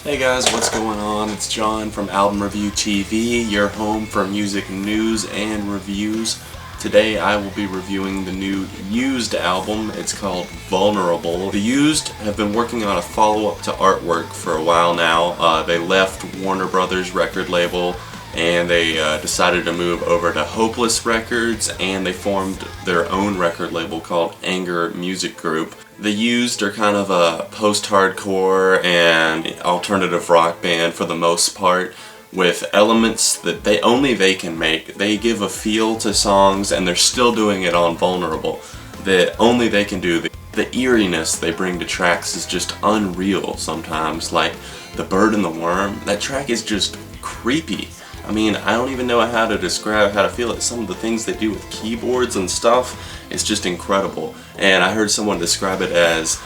Hey guys, what's going on? It's John from Album Review TV, your home for music news and reviews. Today I will be reviewing the new Used album. It's called Vulnerable. The Used have been working on a follow-up to Artwork for a while now. They left Warner Brothers record label and they decided to move over to Hopeless Records, and they formed their own record label called Anger Music Group. The Used are kind of a post-hardcore and alternative rock band for the most part, with elements that they can make. They give a feel to songs, and they're still doing it on Vulnerable that only they can do. The eeriness they bring to tracks is just unreal sometimes. Like The Bird and the Worm, that track is just creepy. I mean, I don't even know how to describe how to feel it. Some of the things they do with keyboards and stuff, it's just incredible. And I heard someone describe it as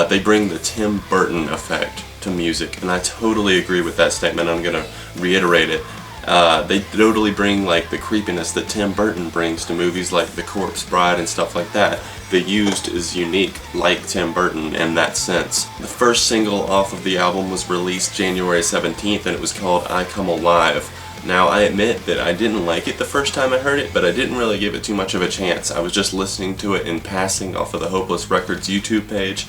they bring the Tim Burton effect to music, and I totally agree with that statement. I'm gonna reiterate it. They totally bring like the creepiness that Tim Burton brings to movies like The Corpse Bride and stuff like that. The Used is unique like Tim Burton in that sense. The first single off of the album was released January 17th, and it was called I Come Alive. Now, I admit that I didn't like it the first time I heard it, but I didn't really give it too much of a chance. I was just listening to it in passing off of the Hopeless Records YouTube page,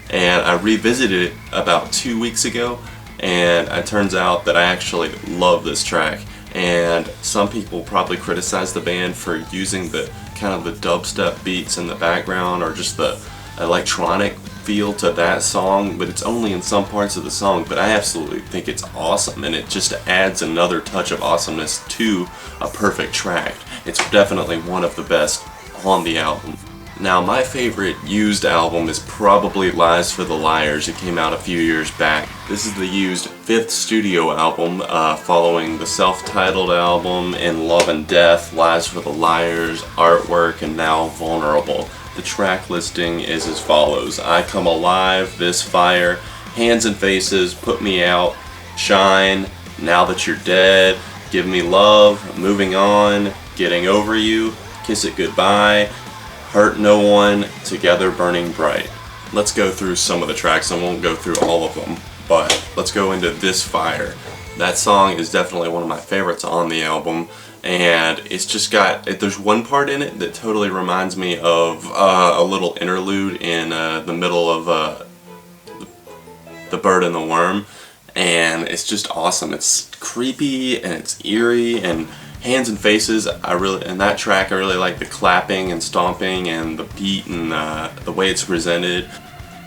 and I revisited it about 2 weeks ago, and it turns out that I actually love this track. And some people probably criticize the band for using the kind of the dubstep beats in the background, or just the electronic feel to that song, but it's only in some parts of the song. But I absolutely think it's awesome, and it just adds another touch of awesomeness to a perfect track. It's definitely one of the best on the album. Now, my favorite Used album is probably Lies for the Liars. It came out a few years back. This is the Used 5th studio album, following the self-titled album In Love and Death, Lies for the Liars, Artwork, and now Vulnerable. The track listing is as follows: I Come Alive, This Fire, Hands and Faces, Put Me Out, Shine, Now That You're Dead, Give Me Love, Moving On, Getting Over You, Kiss It Goodbye, Hurt No One, Together Burning Bright. Let's go through some of the tracks. I won't go through all of them, but let's go into This Fire. That song is definitely one of my favorites on the album, and it's just there's one part in it that totally reminds me of a little interlude in the middle of The Bird and the Worm, and it's just awesome. It's creepy and it's eerie, and Hands and Faces, in that track I really like the clapping and stomping and the beat and the way it's presented.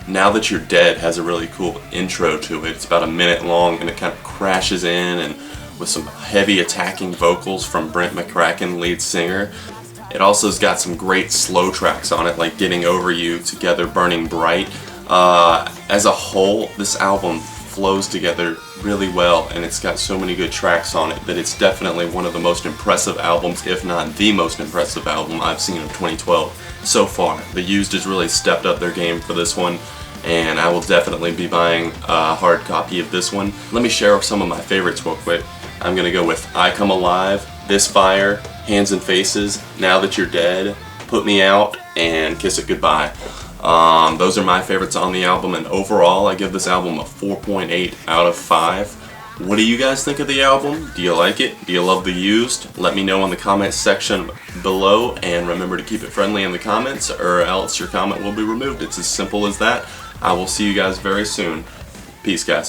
Now That You're Dead has a really cool intro to it. It's about a minute long, and it kind of crashes in, and with some heavy attacking vocals from Brent McCracken, lead singer. It also has got some great slow tracks on it, like Getting Over You, Together Burning Bright. As a whole, this album flows together really well, and it's got so many good tracks on it that it's definitely one of the most impressive albums, if not the most impressive album I've seen of 2012 so far. The Used has really stepped up their game for this one, and I will definitely be buying a hard copy of this one. Let me share some of my favorites real quick. I'm gonna go with I Come Alive, This Fire, Hands and Faces, Now That You're Dead, Put Me Out, and Kiss It Goodbye. Those are my favorites on the album, and overall I give this album a 4.8 out of 5. What do you guys think of the album? Do you like it? Do you love the Used? Let me know in the comments section below, and remember to keep it friendly in the comments, or else your comment will be removed. It's as simple as that. I will see you guys very soon. Peace, guys.